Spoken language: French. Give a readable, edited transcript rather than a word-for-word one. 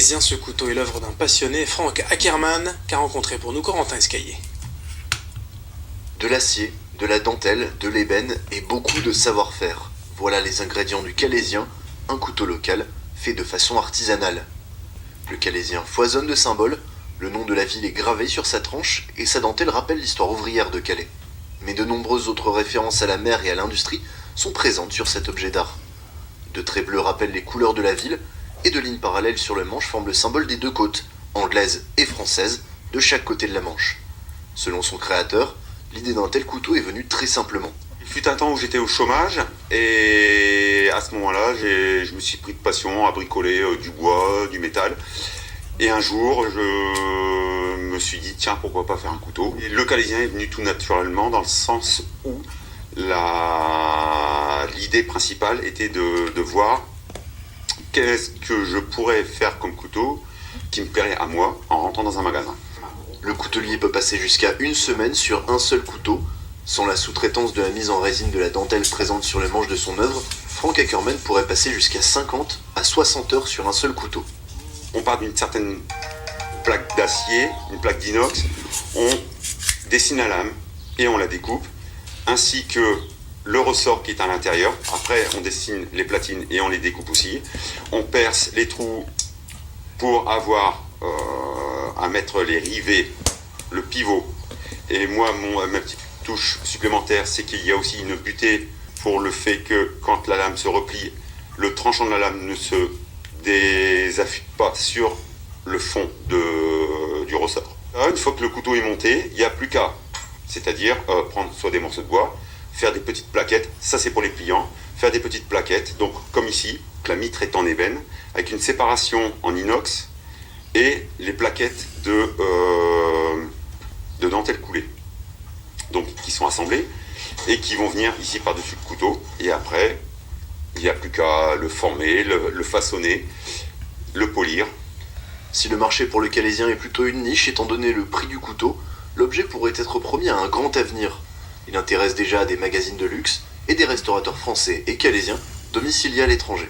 Ce couteau est l'œuvre d'un passionné, Frank Ackermann, qu'a rencontré pour nous Corentin Escaillé. De l'acier, de la dentelle, de l'ébène et beaucoup de savoir-faire. Voilà les ingrédients du Calaisien, un couteau local fait de façon artisanale. Le Calaisien foisonne de symboles, le nom de la ville est gravé sur sa tranche et sa dentelle rappelle l'histoire ouvrière de Calais. Mais de nombreuses autres références à la mer et à l'industrie sont présentes sur cet objet d'art. De traits bleus rappellent les couleurs de la ville et de lignes parallèles sur le manche forment le symbole des deux côtes, anglaise et française, de chaque côté de la Manche. Selon son créateur, l'idée d'un tel couteau est venue très simplement. Il fut un temps où j'étais au chômage et à ce moment-là, je me suis pris de passion à bricoler du bois, du métal. Et un jour, je me suis dit, tiens, pourquoi pas faire un couteau. Et le Calaisien est venu tout naturellement dans le sens où l'idée principale était de voir qu'est-ce que je pourrais faire comme couteau qui me plairait à moi en rentrant dans un magasin. Le coutelier peut passer jusqu'à une semaine sur un seul couteau. Sans la sous-traitance de la mise en résine de la dentelle présente sur le manche de son œuvre, Frank Ackermann pourrait passer jusqu'à 50 à 60 heures sur un seul couteau. On part d'une certaine plaque d'acier, une plaque d'inox, on dessine la lame et on la découpe, ainsi que le ressort qui est à l'intérieur. Après, on dessine les platines et on les découpe aussi. On perce les trous pour avoir à mettre les rivets, le pivot. Et moi, ma petite touche supplémentaire, c'est qu'il y a aussi une butée pour le fait que quand la lame se replie, le tranchant de la lame ne se désaffûte pas sur le fond du ressort. Une fois que le couteau est monté, il n'y a plus qu'à, c'est-à-dire prendre soit des morceaux de bois, faire des petites plaquettes, ça c'est pour les pliants, faire des petites plaquettes, donc comme ici, la mitre est en ébène, avec une séparation en inox, et les plaquettes de dentelle coulée, donc qui sont assemblées, et qui vont venir ici par-dessus le couteau, et après, il n'y a plus qu'à le former, le façonner, le polir. Si le marché pour le Calaisien est plutôt une niche étant donné le prix du couteau, l'objet pourrait être promis à un grand avenir. Il intéresse déjà des magazines de luxe et des restaurateurs français et calaisiens domiciliés à l'étranger.